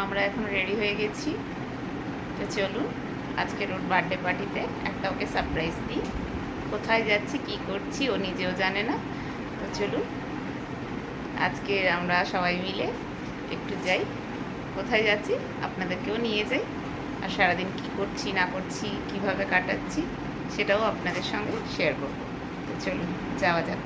আমরা এখন রেডি হয়ে গেছি। তো চলুন আজকের ওর বার্থডে পার্টিতে একটা ওকে সারপ্রাইজ দিই। কোথায় যাচ্ছি কি করছি ও নিজেও জানে না। তো চলুন আজকে আমরা সবাই মিলে একটু যাই। কোথায় যাচ্ছি আপনাদেরকেও নিয়ে যাই, আর সারাদিন কি করছি না করছি কিভাবে কাটাচ্ছি সেটাও আপনাদের সঙ্গে শেয়ার করব। তো চলুন যাওয়া যাক।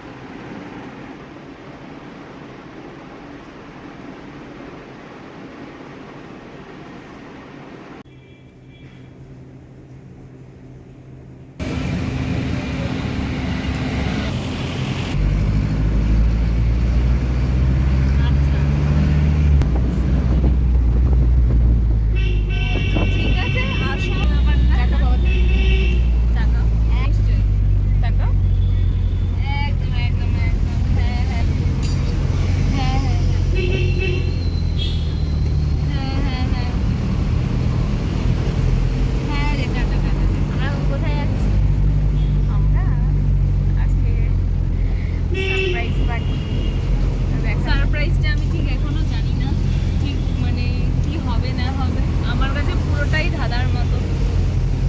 সারপ্রাইজটা আমি ঠিক এখনো জানি না ঠিক মানে কি হবে না হবে, আমার কাছে পুরোটাই ধাঁধার মতো।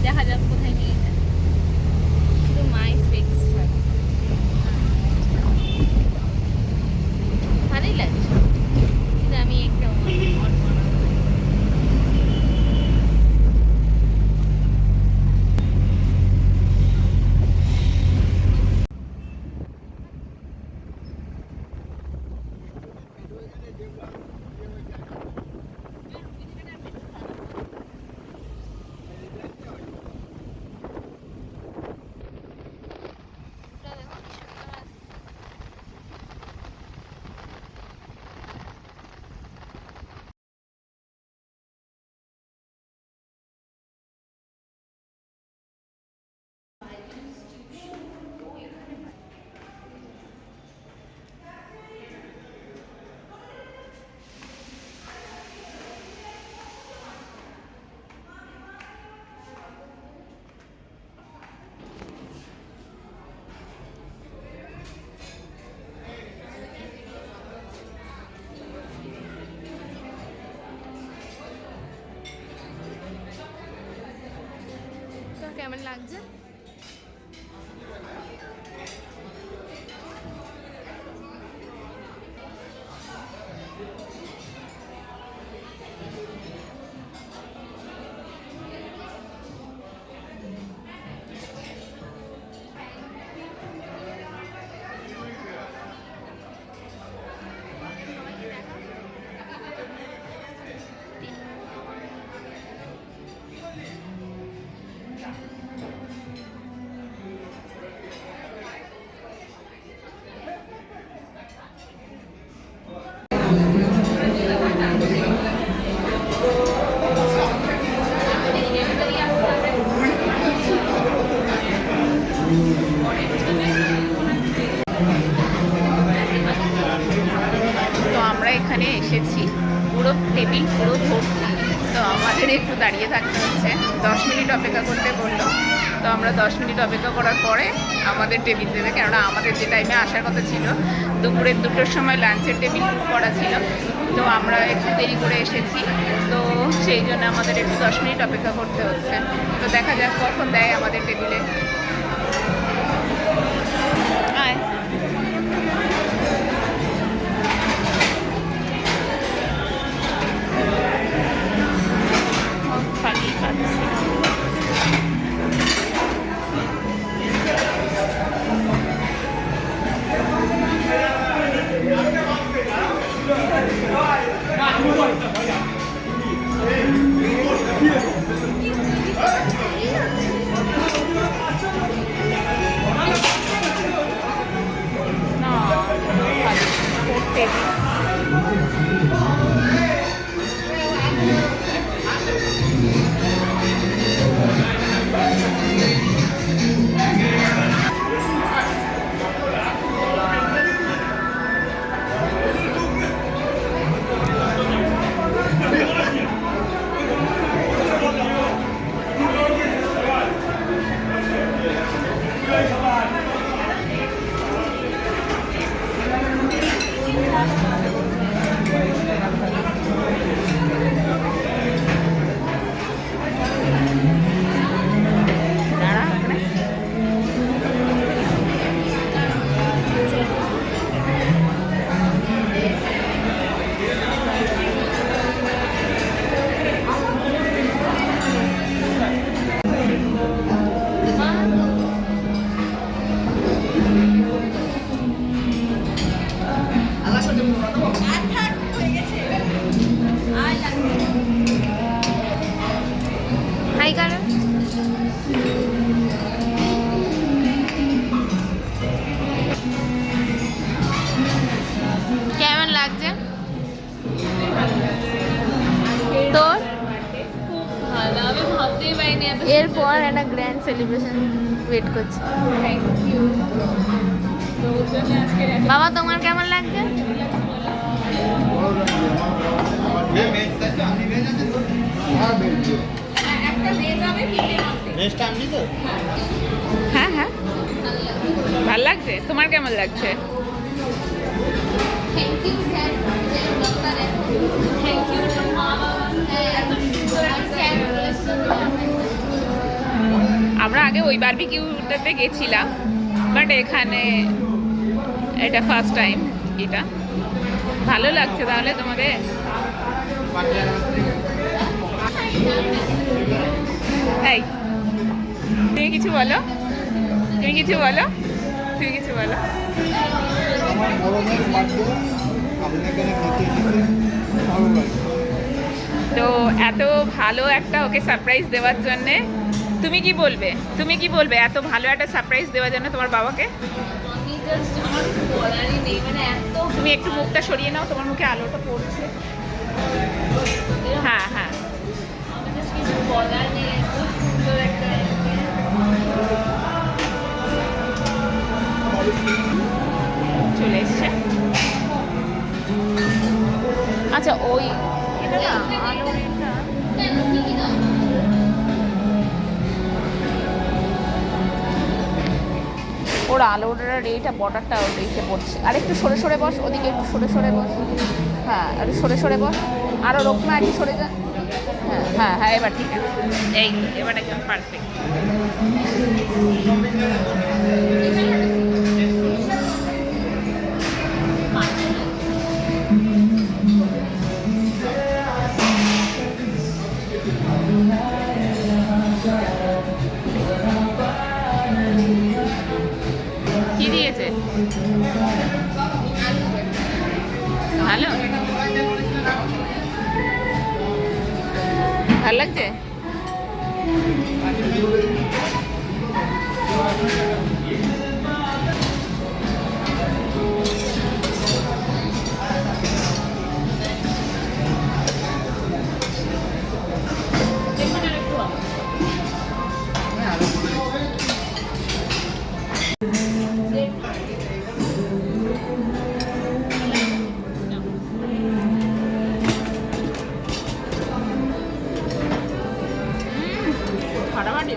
দেখা যাক কোথায় নিয়ে যায়। শুধু মাই স্পেক্স ভালোই লাগছে, কিন্তু আমি একটা কেমন লাগছে? তো আমরা এখানে এসেছি, পুরো টেবিল পুরো ভর্তি। তো আমাদের একটু দাঁড়িয়ে থাকতে হচ্ছে, 10 মিনিট অপেক্ষা করতে বললো। তো আমরা 10 মিনিট অপেক্ষা করার পরে আমাদের টেবিল দেবে, কেননা আমাদের যে টাইমে আসার কথা ছিল দুপুরের 2টোর সময় লাঞ্চের টেবিল বুক করা ছিল। তো আমরা একটু দেরি করে এসেছি, তো সেই জন্য আমাদের একটু 10 মিনিট অপেক্ষা করতে হচ্ছে। তো দেখা যাক কখন দেয় আমাদের টেবিলে। আয় খালি খাচ্ছি। না খালি করতে হাই কারণ কেমন লাগছে তোর? খুব ভালো, আমি ভাবতেই পারিনি এত এরপর একটা গ্র্যান্ড সেলিব্রেশন ওয়েট করছে। Thank you. তো ওর জন্য আজকে বাবা তোমার কেমন লাগছে? একটা মেয়ে যাবে কিনতে হ্যাঁ হ্যাঁ ভাল লাগছে। তোমার কেমন লাগছে? Thank you sir, thank you to মা বাবা, এত সুন্দর একটা স্যার আমরা আগে ওই বারবিকিউটাতে গেছিলাম, বাট এখানে এটা ফার্স্ট টাইম। এটা ভালো লাগছে তাহলে তোমাদের? এই তুমি কিছু বলো, তুমি কিছু বলো, তুমি কিছু বলো। আমার বড় মেয়ের বার্থডে আমাদের এখানে খেতে এসেছে, ভালো লাগে। তো এত ভালো একটা ওকে সারপ্রাইজ দেওয়ার জন্যে তুমি কি বলবে? তুমি কি বলবে এত ভালো একটা সারপ্রাইজ দেওয়ার জন্য তোমার বাবাকে? আমি জাস্ট আমার কিছু বলারই নেই, মানে এত তুমি একটু মুখটা সরিয়ে নাও, তোমার মুখে আলোটা পড়ছে। হ্যাঁ হ্যাঁ আমি জাস্ট কিছু বলার নেই, এত সুন্দর একটা চলে এসছে। আচ্ছা ওই এটা না আলোর এটা ওর আলোর রেটা বর্ডারটা ওর রেটে পড়ছে। আর একটু সরে সরে বস, ওদিকে একটু সরে সরে বস। হ্যাঁ একটু সরে সরে বস, আরও রোকনা একটু সরে যা। হ্যাঁ হ্যাঁ হ্যাঁ এবার ঠিক আছে, এই এবার একদম পারফেক্ট। কি দিয়েছে? ভালো ভাল লাগছে? ফাটাফাটি।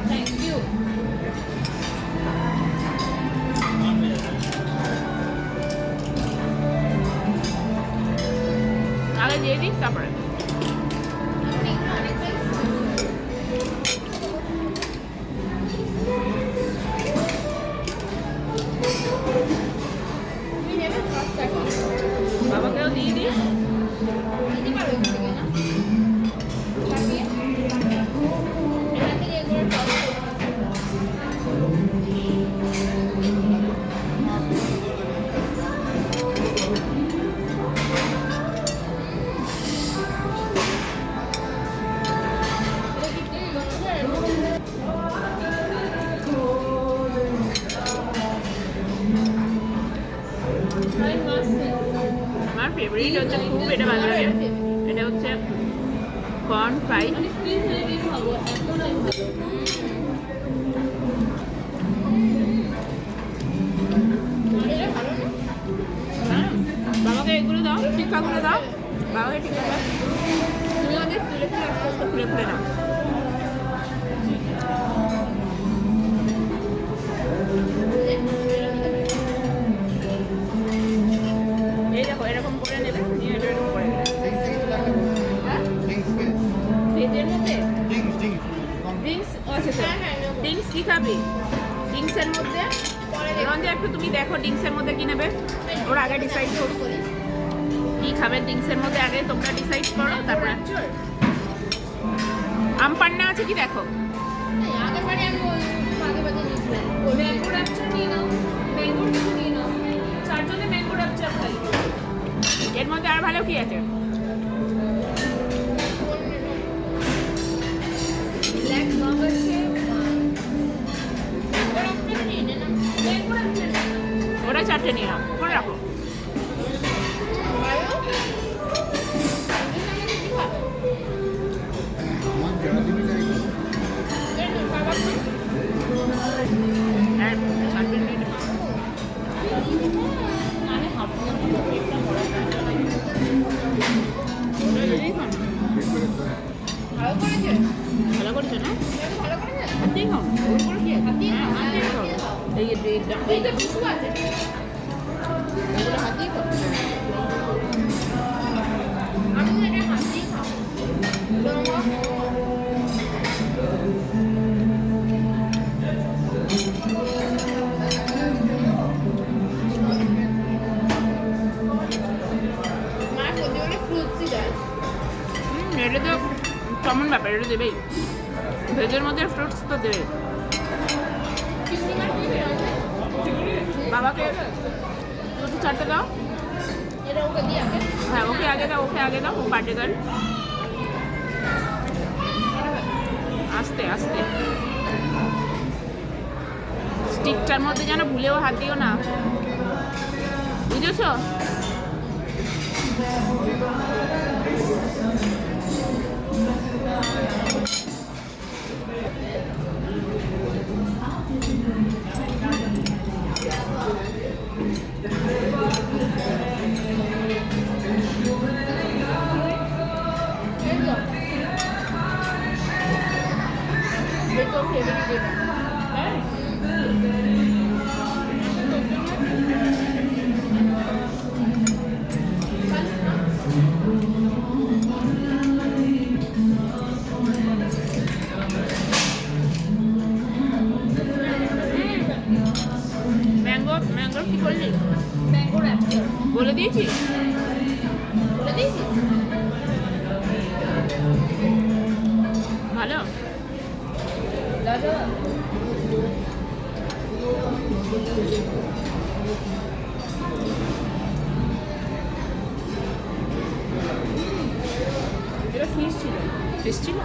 Thank you. আগে দিয়ে দিই তারপরে। বাবাকেও দিয়ে দিই। আমার ফেভারিট হচ্ছে খুব, এটা ভালো লাগে। এটা হচ্ছে কর্ন ফ্রাই। বাবাকে এগুলো দাও, টিক্কাগুলো দাও, বাবাকে টিক্কা দাও। তুমি ওদের তুলে তুলে আস্তে আস্তে খুলে খুলে নাও। এই দেখো এরকম করে নেবে, নিয়ে এটা এরকম করে নেবে। ভেজের মধ্যে ড্রিঙ্কস আছে তো? ড্রিঙ্কস কি খাবি? ড্রিঙ্কসের মধ্যে রঞ্জা একটু তুমি দেখো ড্রিঙ্কসের মধ্যে কি নেবে, ওর আগে ডিসাইড করো কি খাবে। ড্রিঙ্কসের মধ্যে আগে তোমরা ডিসাইড করো, তারপরে আম পান্না আছে কি দেখো। ম্যাঙ্গো র্যাপচার নিয়ে নাও, ম্যাঙ্গোর কিছু নিয়ে নাও, চারজনে ম্যাঙ্গো র্যাপচার খাই। এর মধ্যে আর ভালো কি আছে? চারটে নিয়ে নাও, করে রাখো। আমার যা দিবি তাই করো। হ্যাঁ, চারটে নিয়ে নাও। মানে হাফ একটা বড় ওটা দিয়েই খাও না। বেশ করে খাও। ভালো করেছে না? হাত দিয়ে খাও না। ওর উপরে কি আছে? হ্যাঁ, হাত দিয়ে খাও। এই টিস্যু আছে। এগুলো হাত দিয়ে খাও। আমি তো এটা হাত দিয়ে খাও। এটা তো কমন ব্যাপার, এটা দেবেই। ভেজের মধ্যে ফ্রুটস তো দেবে। বাবাকে দুটো চারটে দাও। হ্যাঁ, ওকে আগে দাও, ও পার্টি গার্ল। আস্তে আস্তে স্টিকটার মধ্যে যেন ভুলেও হাত দিও না, বুঝেছো? ম্যাঙ্গো কি করলি? ম্যাঙ্গো র্যাপচার বলে দিয়েছি। ভালো। দাদা এটা ফিশ ছিল। ফিশ ছিল?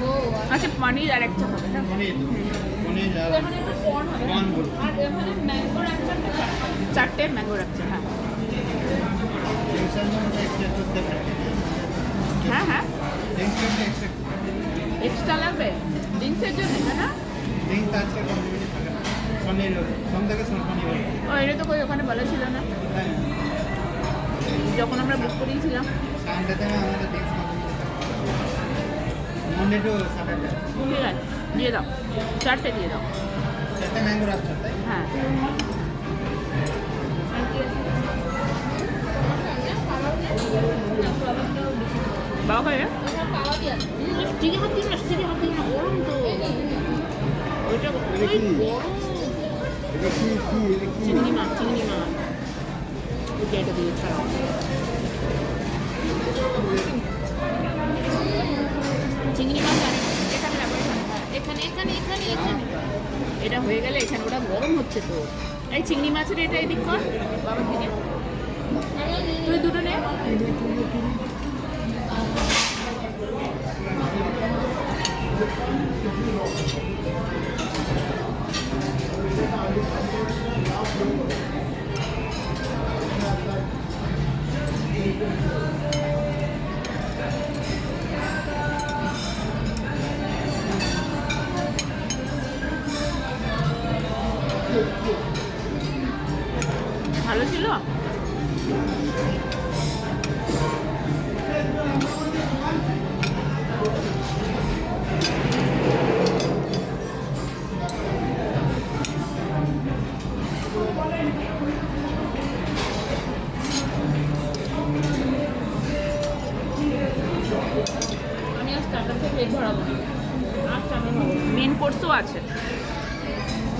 ও আচ্ছা, পনির আর একটা হবে না? পনির আর এখানে একটা কর্ন হবে কর্ন বলবো। আর এখানে ম্যাঙ্গো র্যাপচারটা চারটে ম্যাঙ্গো রাখছে। হ্যাঁ টেনশন মধ্যে একটা করতে পারি। হ্যাঁ হ্যাঁ, টেনশনটা এক্সপেক্ট এক্সট্রা লাগবে ড্রিঙ্কসের জন্য, তাই না? টেনশন আছে কমপ্লিট থাকে না। পনির সব থেকে পনির হবে। ও, এটা তো কই ওখানে বলা ছিল না হ্যাঁ, যখন আমরা বুক করিয়েছিলাম। সানডেতে আমাদের টেনশন মন্ডে টু স্যাটারডে ঠিক আছে, দিয়ে দাও, চারটে দিয়ে দাও। চারটে ম্যাঙ্গো রাখছো তাই? হ্যাঁ, বাবা খাবে? স্টিকে হাত দিও না, স্টিকে হাত দিও না, গরম তো ওইটা। ওই গরম এটা কি এটা কি চিংড়ি মাছ ওকে, এটা দিয়ে ছাড়াও। চিংড়ি মাছ আর এখানে রাখো, এখানে এখানে এখানে এখানে এটা হয়ে গেলে এখানে ওটা গরম হচ্ছে তো। এই চিংড়ি মাছের এটা এদিক কর বাবার দিকে, তুই দুটো নে। ভালো ছিল। আমি আর স্টার্টারকে প্লেট ভরাবো না, আর চাটনি খাবো। মেন কোর্সও আছে।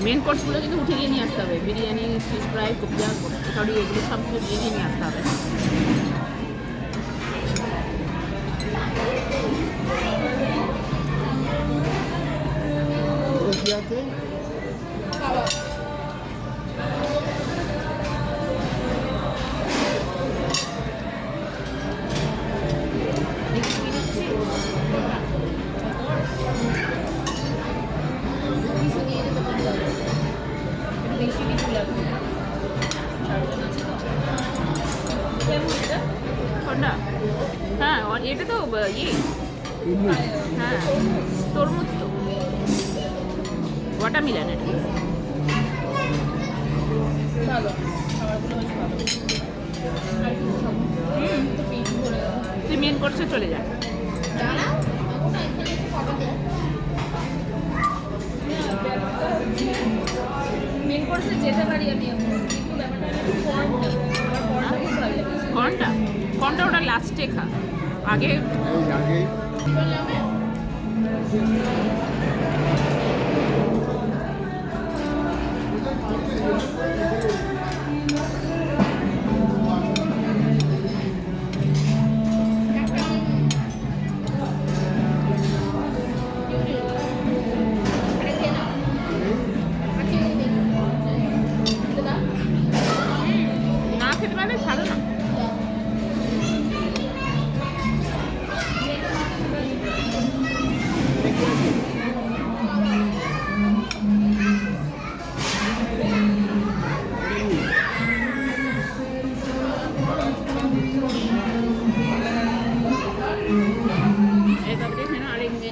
মেন কোর্সগুলো কিন্তু উঠে গিয়ে নিয়ে আসতে হবে। Biryani, fish fry, Kubja, sorry, এগুলো সব কিছু দিয়ে নিয়ে আসতে হবে। কি আছে? বেশি কিছু লাগবে না। কোনটা? হ্যাঁ এটা তো ইয়ে, হ্যাঁ তরমুজ তো, ওয়াটারমেলন এটা। ভালো খাবারগুলো বেশ ভালো। আর কি খাবো? তো পেট ভরে গেল। তুই মেন কোর্সে চলে যা। দাঁড়াও, এখন না এখানে এসে খাবার দেয়। মেন কোর্সে যেতে পারি আমি এখন, কিন্তু ব্যাপারটা হলো কর্ন নেই। আমার কর্নটা খুব ভালো লেগেছে। কোনটা? কোনটা? ওটা লাস্টে খা, আগে এই আগেই কি বললাম আমি? না খেতে পারলে ছাড়ো না। এইভাবে দেখে না,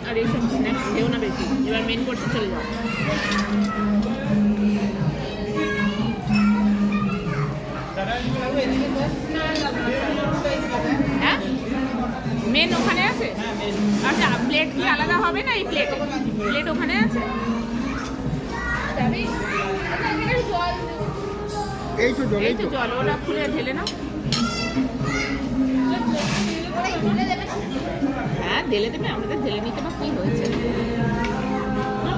আর এইসব স্ন্যাক্স খেও না বেশি, এবার মেন কোর্সে চলে যাও। হ্যাঁ মেন ওখানে আছে। আচ্ছা প্লেট কি আলাদা হবে না? এই প্লেট প্লেট ওখানে আছে। যাবি? আচ্ছা, এখানে জল এই তো জল, এই এই তো তো জল, ওরা খুলে ঢেলে না। ওরাই ঢেলে দেবে না? হ্যাঁ ঢেলে দেবে, আমাদের ঢেলে নিতে বা কি হয়েছে।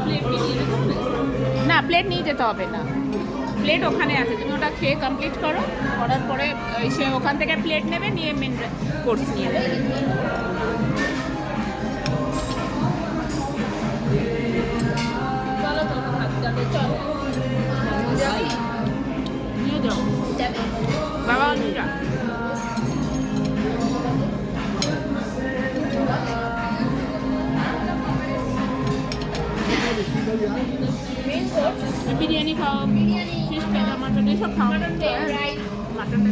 প্লেট নিয়ে যেতে হবে? না প্লেট নিয়ে যেতে হবে না, প্লেট ওখানে আছে, তুমি ওটা খেয়ে কমপ্লিট করো, করার পরে সে ওখান থেকে প্লেট নেবে, নিয়ে মেন কোর্স নিয়ে নেবে। চলো তো ভাত যাবে, চলো। যাবি? নিয়ে যাও যাবি? বাবা, নিয়ে যা। মেন কোর্স বিরিয়ানি খাও, বিরিয়ানি, ফিশ কাটা, মাটন এসব খাও। Mutton rice. মাটন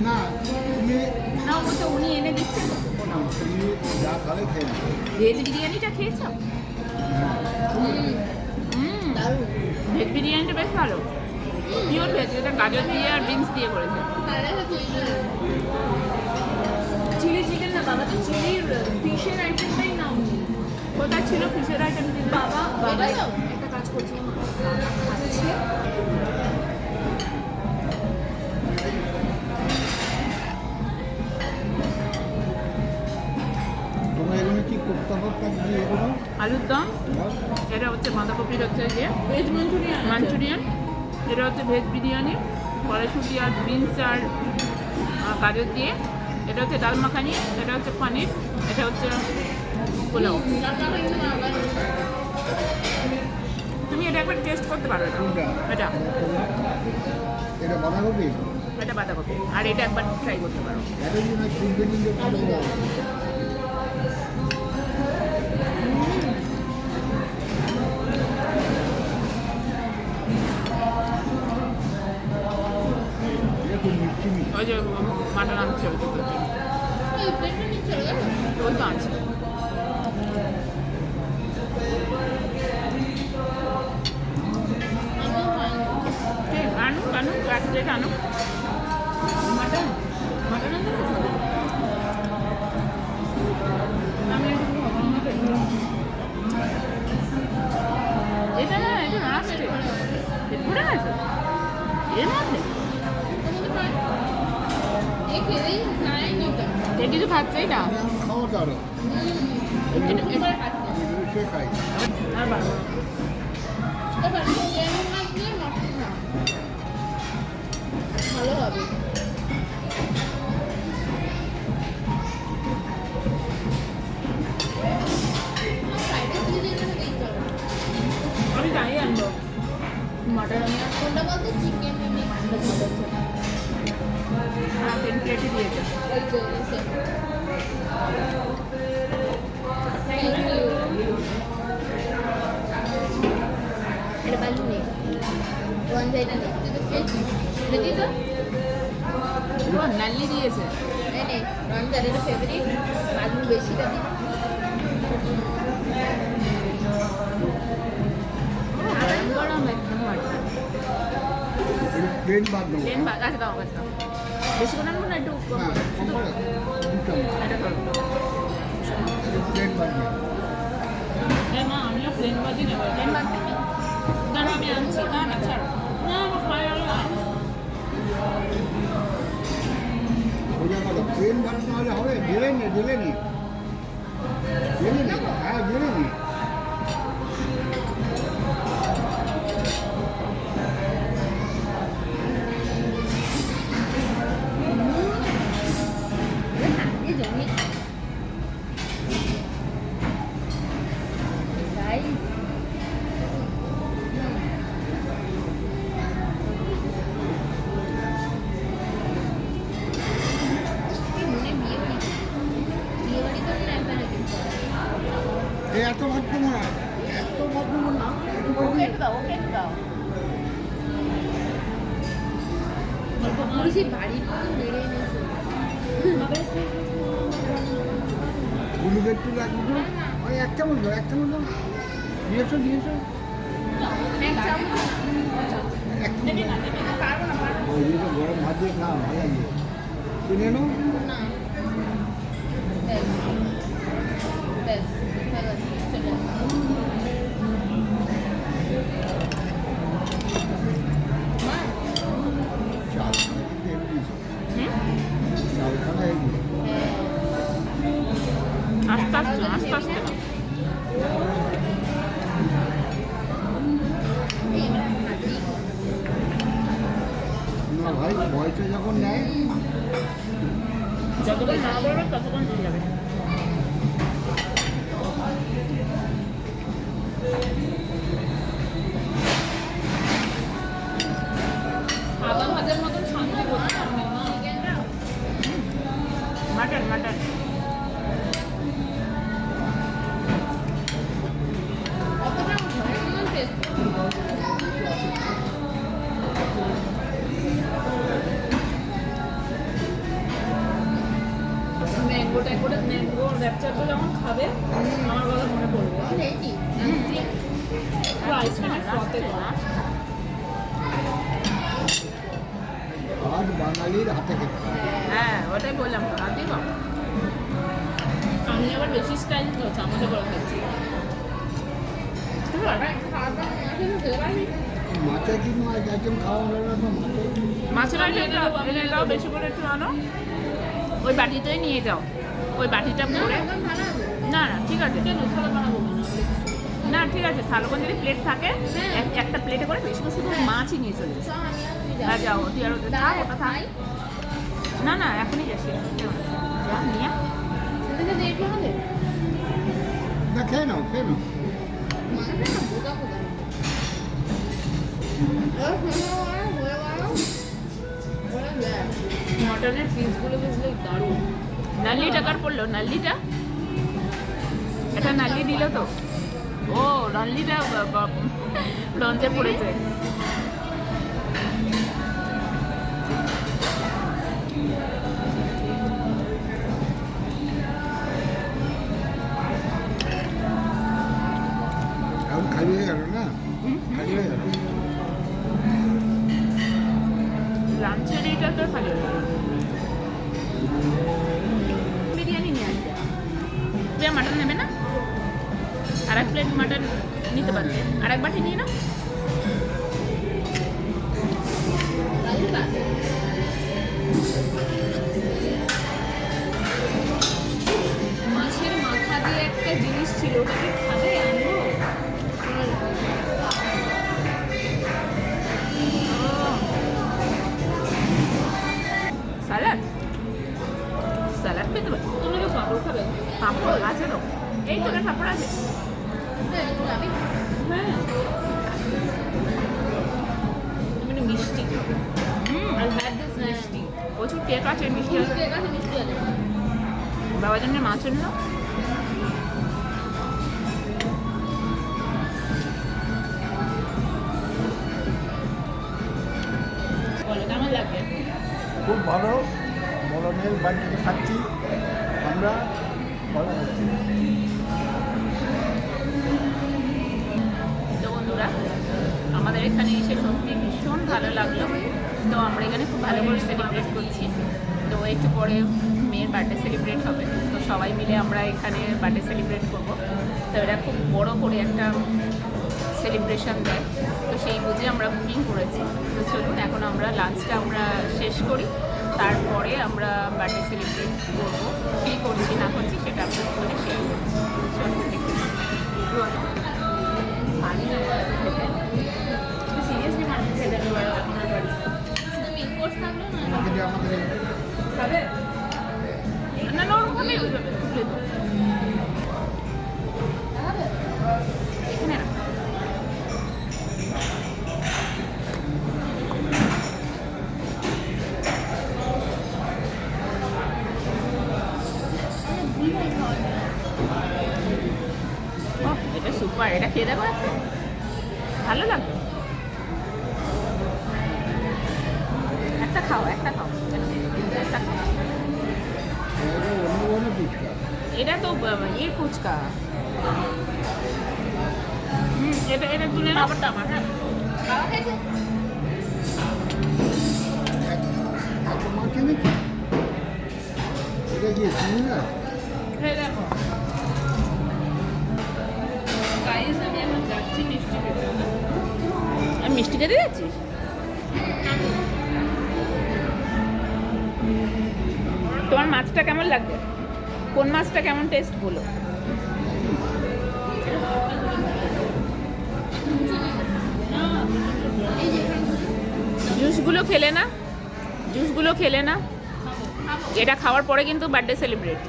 না তুমি না, ও তো উনি এনে দিচ্ছে তো। তুমি যা খাবে খেয়ে নাও। ভেজ বিরিয়ানিটা খেয়েছো? ভেজ বিরিয়ানিটা বেশ ভালো, পিওর ভেজ, এটা গাজর দিয়ে আর বিনস দিয়ে করেছে। চিলি চিকেন বাবা তো চিলির ফিশের আইটেমটাই নাও নি। কোথায় ছিল ফিশের আইটেম দিল বাবা বাবা একটা কাজ করছে খাচ্ছে। তোমার এখানে কি করতে হবে দিয়ে এগুলো আলুর দম, এটা হচ্ছে বাঁধাকপির হচ্ছে যে ভেজ মাঞ্চুরিয়ান মাঞ্চুরিয়ান, এটা হচ্ছে ভেজ বিরিয়ানি, কড়াইশুঁটি আর বিনস আর গাজর দিয়ে, এটা হচ্ছে ডাল মাখানি, এটা হচ্ছে পনির, এটা হচ্ছে পোলাও। তুমি এটা একবার টেস্ট করতে পারো না কোনটা? এটা এটা বাঁধাকপি এটা বাঁধাকপি, আর এটা একবার ট্রাই করতে পারো। এটা কি না কিনতে কিনতে আলুর দম। এটা খুব মিষ্টি মিষ্টি ওই যে মাটন আনছে ওই দুটো ওই তো আছে। ঠিক, আনুক আনুক এক প্লেট আনুক। মাটন মাটন আনতে হবে। আমি একটু ভাবনা করি। এটা না, এটা আসছে ঘুরে গেছে এর মধ্যে এ কিছু খাচ্ছে এটা খাওয়া দাওয়া সে খাই আর বাবা ভালো হবে। আমি যাই আনবো মাটন আমি আর কোনটা বলতে চিকেন আমি হ্যাঁ 10 প্লেটই দিয়েছে। ওই তো এসে থ্যাংক ইউ। এটা বালু নেই ওয়ানজাইটা নেই তুই তো খেয়েছিস দেখি তো ও নাল্লি দিয়েছে। নেই নেই রনজার এটা ফেভারিট বালু বেশিটা দিই গরম গরম একদম মাটন প্লেন বাদ দেবো প্লেন আচ্ছা দাও আচ্ছা বেশি করে আনবো না একটু কম হ্যাঁ করে? কম করে দুটো এটা করো প্লেন বাদ দেবো হ্যাঁ মা আমিও প্লেন বাদই নেবো প্লেন বাদ দিবি দাঁড়া আমি আনছি না না ছাড়ো না আমার খাই আর না বোঝা গেল প্লেন ভাত নাহলে হবে ঢেলে নি ঢেলে নি ঢেলে নি হ্যাঁ ঢেলে নি এই জমি গাইস এই এত ভাত দেবো না এত ভাত দেবো না ওকে একটু দাও ওকে একটু দাও পুলিশি বাড়ির মতো বেড়ে এনেছে হলুদের একটু লাগবে তো ওই এক চামচ দাও এক চামচ দাও দিয়েছো দিয়েছো এক চামচ এক দেবে না দেবে না পারবো না পারবো না। ওই যে তো গরম ভাত দিয়ে খাওয়া ভালো লাগবে কিনে নাও না বেশ বেশ ভালো আছে চলে মা চাল কিন্তু এমনি হুম? চাল খানা এমনি আস্তে আস্তে আস্তে আস্তে না না ভাই ভয়টা যখন নেয় যতক্ষণ না বলবে ততক্ষণ দিয়ে যাবে আদা ভাজার মতন শান্তি করতে পারবে না মাটন মাটন কতটা ঘরের মতন টেস্ট ম্যাঙ্গো ট্যাঙ্গোটা ম্যাঙ্গো র্যাপচারটা যখন খাবে আমার কথা মনে পড়বে রেডি পুরো আইসক্রিমের ফ্রতে করা আজ বাঙালির হাতে খেতে হ্যাঁ ওটাই বললাম তো হাতি কম আমি আবার বেশি স্টাইল চামচে করে খাচ্ছি। মাছের কি মাছ আইটেম খাওয়া হলো না তো মাছের মাছের এটাও বেশি করে একটু আনো, ওই বাটিটাই নিয়ে যাও, ওই বাটিটা ভরে। না না ঠিক আছে, কেন থালা বানাবো কেন? না ঠিক আছে, থালোখান যদি প্লেট থাকে একটা প্লেটে করে বেশি করে শুধু মাছই নিয়ে চলে যাও। হ্যাঁ যাও, তুই আর ওটা থাক, ওটা থাক। না না এখনই যাচ্ছি, যা নিয়ে না খেয়ে নাও খেয়ে নাও মটনের পিসগুলো বুঝলে দারুণ। নাল্লিটা কার পড়লো? নাল্লিটা এটা নাল্লি দিল তো। ও নাল্লিটা লঞ্চে পড়েছে। এখন খালি হয়ে গেল না, খালি হয়ে গেল। লাঞ্চের এইটা তো খালি হয়ে গেল। বিরিয়ানি নিয়ে আসবে। প্রিয়া মাটন নেবে না? আর এক প্লেট মাটন নিতে পারবে, আর এক বাটি নিয়ে না। মাছের মাথা দিয়ে একটা জিনিস ছিল, ওটাকে খাবে আনবো? স্যালাড স্যালাড খেতে পারবে। তুমি তো পাপড় খাবে? পাঁপড় আছে তো, এই তো পাঁপড় আছে। হ্যাঁ, আমি মিষ্টি খাবো। আর হ্যাভ দিস মিষ্টি। প্রচুর কেক আছে, মিষ্টি আছে। কেক আছে, মিষ্টি আছে। বাবার জন্য মাছ আনলো। বলো কেমন লাগবে? খুব ভালো, মরণের বাড়িতে খাচ্ছি আমরা, ভালো হচ্ছে। তো বন্ধুরা, আমাদের এখানে এসে সত্যি ভীষণ ভালো লাগলো। তো আমরা এখানে খুব ভালো করে সেলিব্রেট করছি। তো একটু পরে মেয়ের বার্থডে সেলিব্রেট হবে, তো সবাই মিলে আমরা এখানে বার্থডে সেলিব্রেট করব। তো এটা খুব বড় করে একটা সেলিব্রেশন দেয়, তো সেই বুঝে আমরা বুকিং করেছি। তো চলুন এখন আমরা লাঞ্চটা আমরা শেষ করি, তারপরে আমরা বার্থডে সেলিব্রেট করবো। কী করছি না করছি সেটা আপনাদের সঙ্গে শেয়ার করছি। চলুন দেখুন। পানি না সিরিয়াসলি মানুষ খেতে পারো আপনার বাড়ি। শুধু মিট কোর্স থাকলো না আমাদের খাবে? না না ওরকমই ওইভাবে তুলে দাও। এখানে রাখ। ওহ, এটা সুপার, এটা খেয়ে দেখো একটা, ভালো লাগবে। একটা খাও, একটা খাও, একটা খাও। অন্য অন্য ফুচকা, এটা তো ইয়ে ফুচকা। এটা এটা তুলে নাও। খাবারটা আমার, হ্যাঁ খাওয়া খেয়েছে। এত মাছ এনেছি, এটা কি সিঙ্গার? খেয়ে দেখো। গাইস আমি এখন যাচ্ছি মিষ্টি খেতে। আমি মিষ্টি খেতে যাচ্ছিস? তোমার মাছটা কেমন লাগবে? কোন মাছটা কেমন টেস্ট বলো? জুসগুলো খেলে না, জুসগুলো খেলে না। এটা খাওয়ার পরে কিন্তু বার্থডে সেলিব্রেট।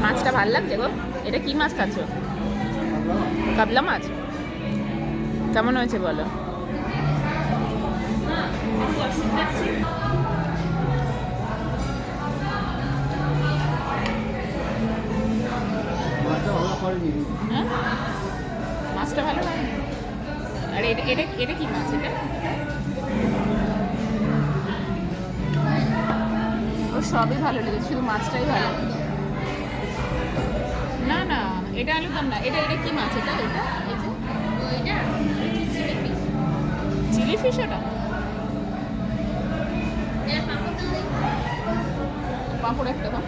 মাছটা ভাল লাগছে গো। এটা কি মাছ খাচ্ছ? কাতলা মাছ। কেমন হয়েছে বলো? মাছটা ভালো করেনি। হ্যাঁ, মাছটা ভালো লাগে। আর এটা এটা এটা কি মাছ? এটা ও সবই ভালো লেগেছে, শুধু মাছটাই ভালো। না না, এটা আলুদম না, এটা এটা কি মাছ? এটা এটা ওইটা চিলি ফিশ এটা? পাঁপড় একটা দাও।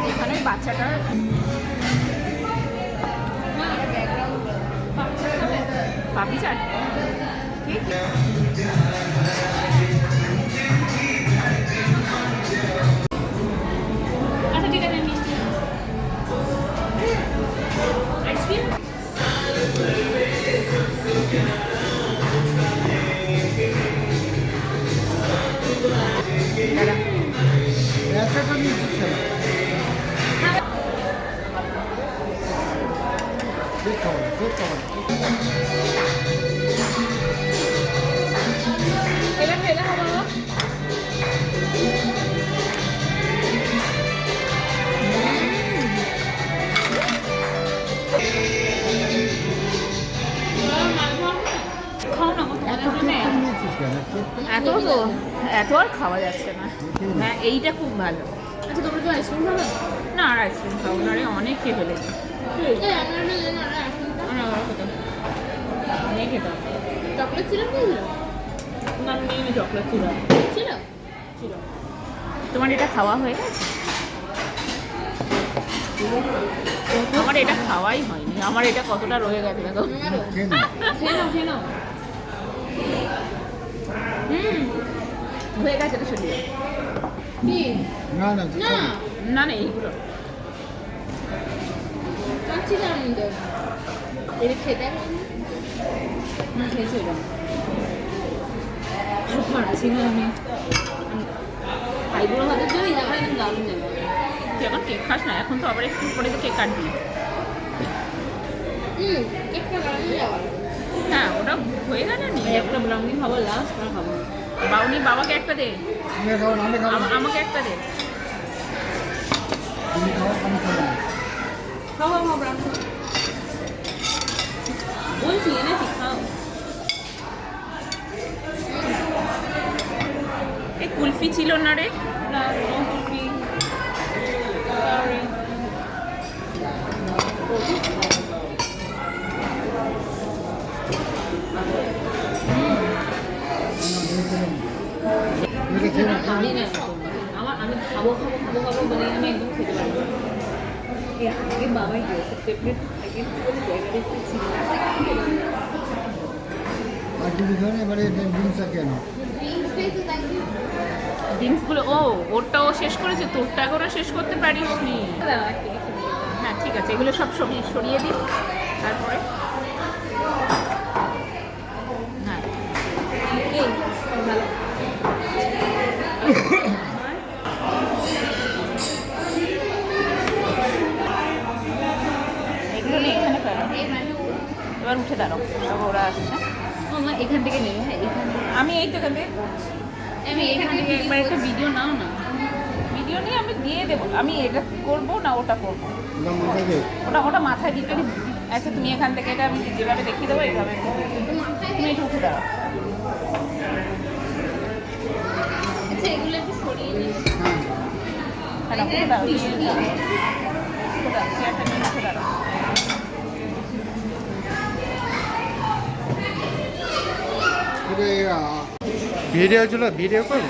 এখানে ওই বাচ্চাটা পাপি চাট ঠিক। আচ্ছা ঠিক আছে মিষ্টি আইসক্রিম একটা নিয়ে দিচ্ছে ঠিক খাবার ঠিক খাবার এটা খেলে হবে না খাও না একটা কেক নিয়েছিস কেন কেকটা এত তো এত আর খাওয়া যাচ্ছে না। হ্যাঁ এইটা খুব ভালো। আচ্ছা তোমরা তো আইসক্রিম খাবে না আর আইসক্রিম খাবো না রে, অনেক খেয়ে ফেলেছি। অনেক খেতাম। চকলেট ছিল কি না নিয়ে চকলেট ছিল। ছিল ছিল। তোমার এটা খাওয়া হয়ে গেছে? আমার এটা খাওয়াই হয়নি, আমার এটা কতটা রয়ে গেছে দেখো। খেয়ে নে। খেয়ে নাও খেয়ে নাও হয়ে গেছে এটা সরিয়ে। কি না না না না না এইগুলো কাচ্ছি না আমি তো এটা খেতে খেয়েছি এটা। পারছি না আমি আইবুড়ো হাতের জন্য আমার একদম দারুণ দেবে তুই এখন কেক খাস না, এখন তো আবার একটু পরে তো কেক কাটবি। একটা ব্রাউনি যাওয়া হ্যাঁ ওটা হয়ে গেল নি। একটা ব্রাউনি খাবো লাস্ট আর খাবো না বাউনি বাবাকে একটা দে, তুমি খাও না আমি খাবো না আমাকে একটা দে। তুমি খাও আমি খাবো না খাও খাও খাও ব্রাউনি বলছি এনেছি খাও এই কুলফি ছিল না রে? না নো কুলফি সরি তুমি খেয়ে না জানি না আমার আমি খাবো খাবো খাবো খাবো বলে আমি একদম খেতে পারবো না এই আজকে বাবাই দিয়েছে ট্যাবলেট আগে বলে জায়গা দেখতেছি আর তুমি খাও না এবারে ড্রিঙ্কসটা কেন ড্রিঙ্কসগুলো ও ওরটাও শেষ করেছে, তোরটা এখনো শেষ করতে পারিস নি। হ্যাঁ ঠিক আছে, এগুলো সব সরিয়ে দিই তারপরে। হ্যাঁ এই ভালো এগুলো নিয়ে এখানে ফেলো। এবার উঠে দাঁড়াও, সব ওরা আসছে। আমার এখান থেকে নেবে হ্যাঁ এখান থেকে আমি এই তো এখান থেকে আমি এখান থেকে একবার একটা ভিডিও নাও না ভিডিও নিয়ে আমি দিয়ে দেবো। আমি এটা করবো না ওটা করবো? ওটা মাথায় দে ওটা ওটা মাথায় দিতে। আচ্ছা তুমি এখান থেকে এটা আমি যেভাবে দেখিয়ে দেবো এইভাবে তুমি এটা উঠে দাঁড়াও। আচ্ছা এগুলো একটু সরিয়ে নিই হ্যাঁ হ্যাঁ উঠে দাঁড়াও, উঠে দাঁড়াও, চেয়ারটা নিয়ে উঠে দাঁড়াও। ভিডিও ছিল ভিডিও করো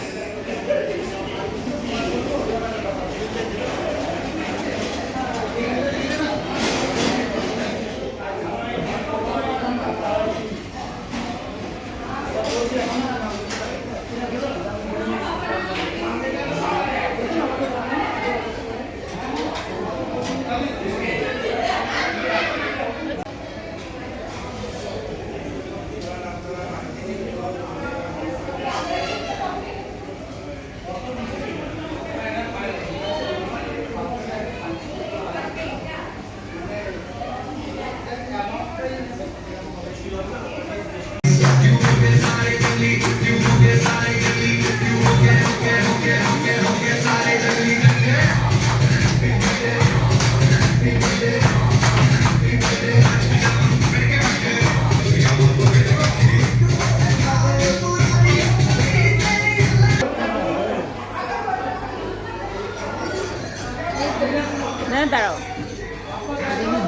না দাঁড়াও।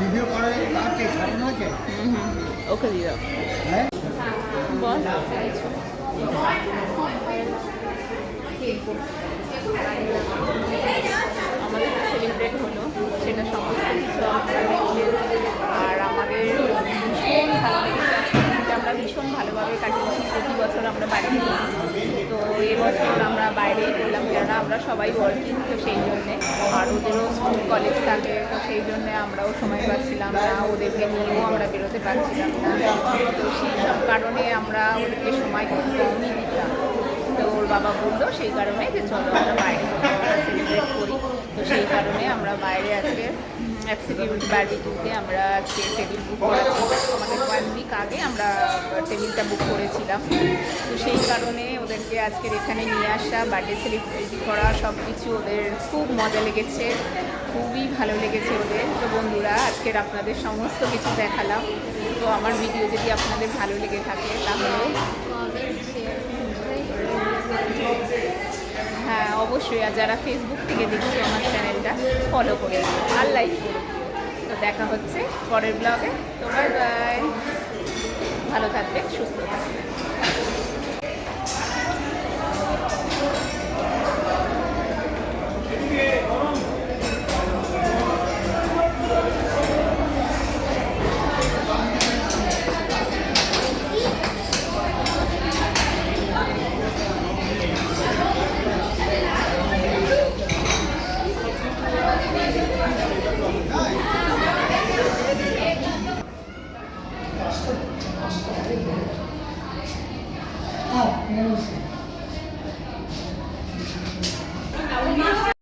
ভিডিও করে আছে ছাড়ানো আছে ওকে দিয়ে দাও। হ্যাঁ বল। আমাদের সেলিব্রেট হলো, সেটা সমস্ত কিছু আমরা দেখলেন। আর আমাদের ভীষণ ভালো লেগেছে আজকে দিনটা, আমরা ভীষণ ভালোভাবে কাটিয়েছি। প্রতি বছর আমরা বাড়িতে করি, তো এবছর আমরা বাইরেই করলাম, কেননা আমরা সবাই ওয়ার্কিং, তো সেই জন্যে। আর ওদেরও স্কুল কলেজ থাকে, তো সেই জন্যে আমরাও সময় পাচ্ছিলাম না, ওদেরকে নিয়েও আমরা বেরোতে পারছিলাম না। তো সেই সব কারণে আমরা ওদেরকে সময় খুব কমই দিতাম। তো ওর বাবা বললো সেই কারণে যে চলো আমরা বাইরে সেলিব্রেট করি। তো সেই কারণে আমরা বাইরে আজকে অ্যাক্সিকিউটিভ বারবিকিউতে আমরা আজকে টেবিল বুক করেছি। আমাদের 1 উইক আগে আমরা টেবিলটা বুক করেছিলাম। তো সেই কারণে ওদেরকে আজকের এখানে নিয়ে আসা, বার্থডে সেলিব্রেট করা, সব কিছু ওদের খুব মজা লেগেছে, খুবই ভালো লেগেছে ওদের। তো বন্ধুরা, আজকের আপনাদের সমস্ত কিছু দেখালাম। তো আমার ভিডিও যদি আপনাদের ভালো লেগে থাকে তাহলে হ্যাঁ অবশ্যই, আর যারা ফেসবুক থেকে দেখছে আমার চ্যানেলটা ফলো করে দিও আর লাইক করে দিও। তো দেখা হচ্ছে পরের ব্লগে। তো বাই বাই, ভালো থাকবেন, সুস্থ থাকবেন। হ্যাঁ